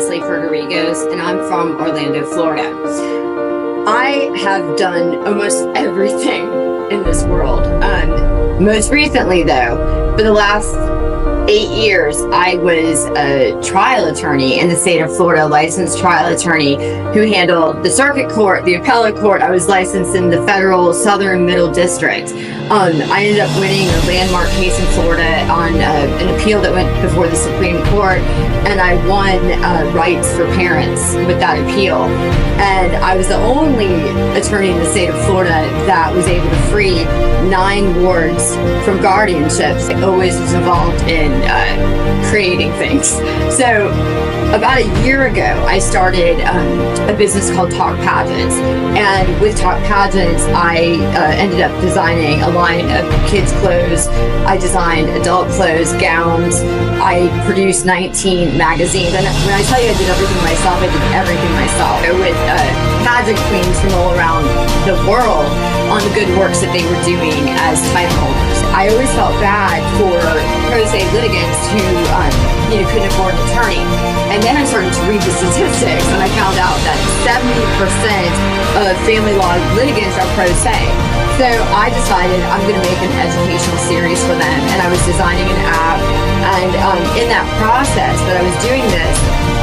Leslie Fergarigos, and I'm from Orlando, Florida. I have done almost everything in this world. Most recently, though, for the last 8 years, I was a trial attorney in the state of Florida, a licensed trial attorney who handled the circuit court, the appellate court. I was licensed in the federal Southern Middle District. I ended up winning a landmark case in Florida on an appeal that went before the Supreme Court, and I won rights for parents with that appeal. And I was the only attorney in the state of Florida that was able to free 9 wards from guardianships. I always was involved in creating things. So about a year ago, I started a business called TALK Pageants. And with TALK Pageants, I ended up designing a line of kids' clothes. I designed adult clothes, gowns. I produced 19 magazines. And when I tell you I did everything myself, I did everything myself. With pageant queens from all around the world on the good works that they were doing as title holders. I always felt bad for pro se litigants who couldn't afford an attorney. And then I started to read the statistics, and I found out that 70% of family law litigants are pro se. So I decided I'm going to make an educational series for them, and I was designing an app. And in that process that I was doing this,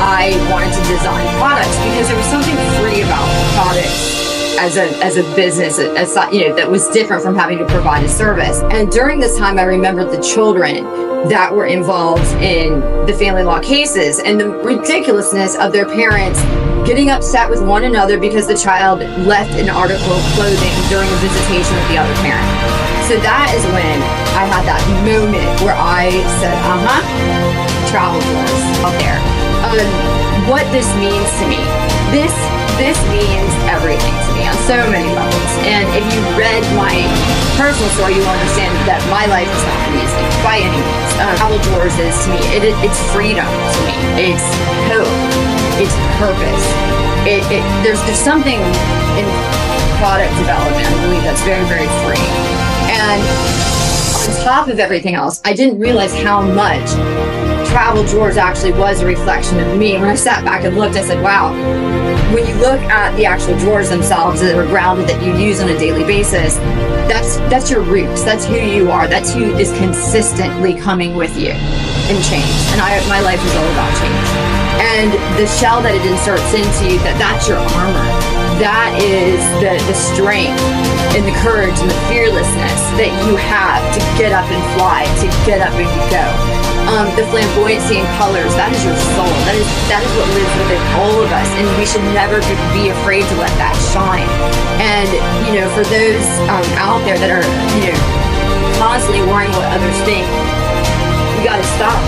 I wanted to design products because there was something free about products as a business, that was different from having to provide a service. And during this time, I remembered the children that were involved in the family law cases and the ridiculousness of their parents getting upset with one another because the child left an article of clothing during a visitation with the other parent. So that is when I had that moment where I said, travel tours out there. What this means to me. This means everything to me on so many levels. And if you read my personal story, you will understand that my life is not easy by any means. Travel tours is to me, it's freedom to me. It's hope. It's purpose. There's something in product development, I believe, that's very, very free. And on top of everything else, I didn't realize how much travel drawers actually was a reflection of me. When I sat back and looked, I said, wow, when you look at the actual drawers themselves that are grounded, that you use on a daily basis, that's your roots. That's who you are. That's who is consistently coming with you in change. And my life is all about change. And the shell that it inserts into you, that's your armor. That is the strength and the courage and the fearlessness that you have to get up and fly, to get up and go. The flamboyancy and colors, that is your soul. That is what lives within all of us, and we should never be afraid to let that shine. And for those out there that are constantly worrying what others think, you got to stop.